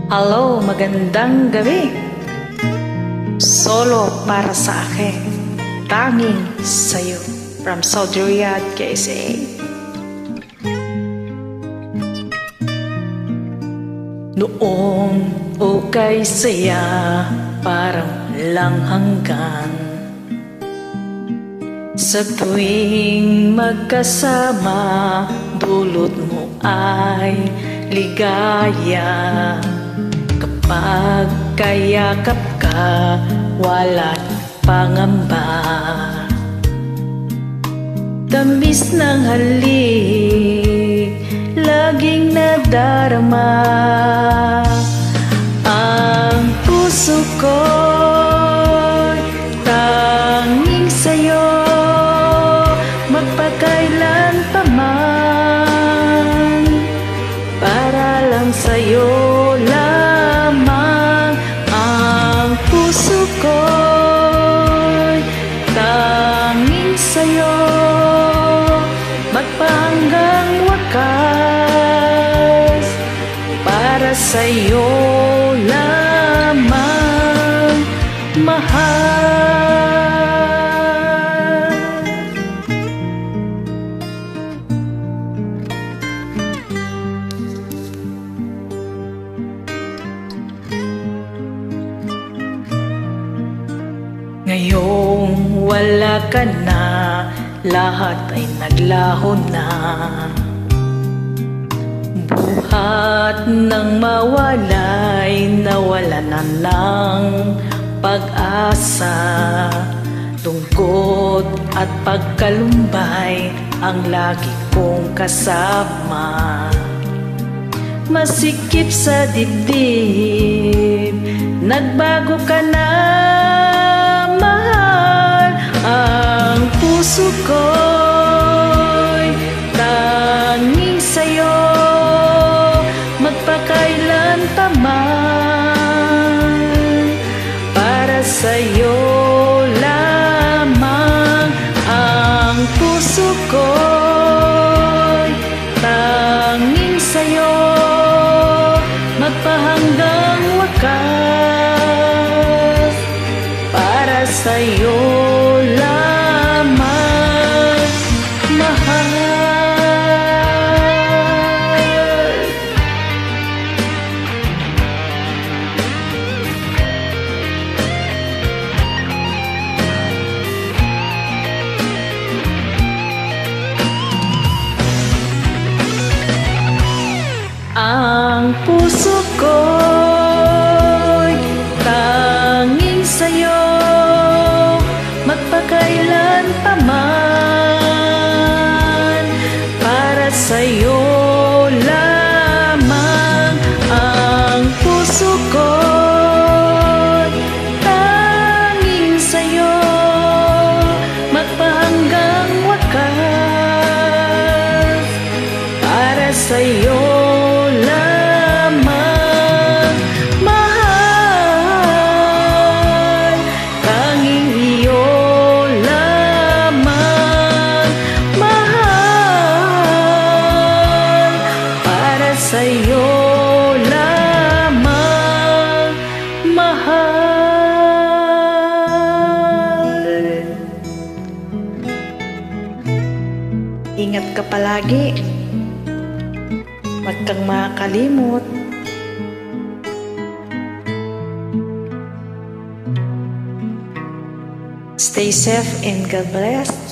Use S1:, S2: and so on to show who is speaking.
S1: Hello, magandang gabi. Solo para sa akin, tanging sa'yo. From Saudi Riyadh, KSA. Noong okay saya, parang lang hanggan. Sa tuwing magkasama, dulot mo ay ligaya. Kapag kayakap ka, wala't pangamba. Tamis ng halik, laging nadarama. Ang puso ko'y tanging sa'yo, magpakailan pa man. Para lang sa'yo lamang. Ang puso ko'y tanging sa'yo, magpahanggang wakas. Para sa'yo lamang, mahal. Ngayong wala ka na, lahat ay naglaho na. Buhat ng mawalay, nawala na ng pag-asa. Lungkot at pagkalumbay ang lagi kong kasama. Masikip sa dibdib, nagbago ka na, mahal. Ang puso ko'y tanging sa'yo, magpakailan pa man. Para sa'yo lamang. Ang puso ko'y tanging sa'yo, magpahanggang wakas. Para sa'yo lamang, mahal. Ang puso ko'y tanging sa'yo, magpakailan pa man. Para sa'yo lamang. Ang puso ko'y tanging sa'yo, magpahanggang wakas. Para sa'yo lamang, mahal. Tanging iyo lamang, mahal. Para sa'yo lamang, mahal. Ingat ka palagi, huwag kang makalimot. Stay safe and God bless.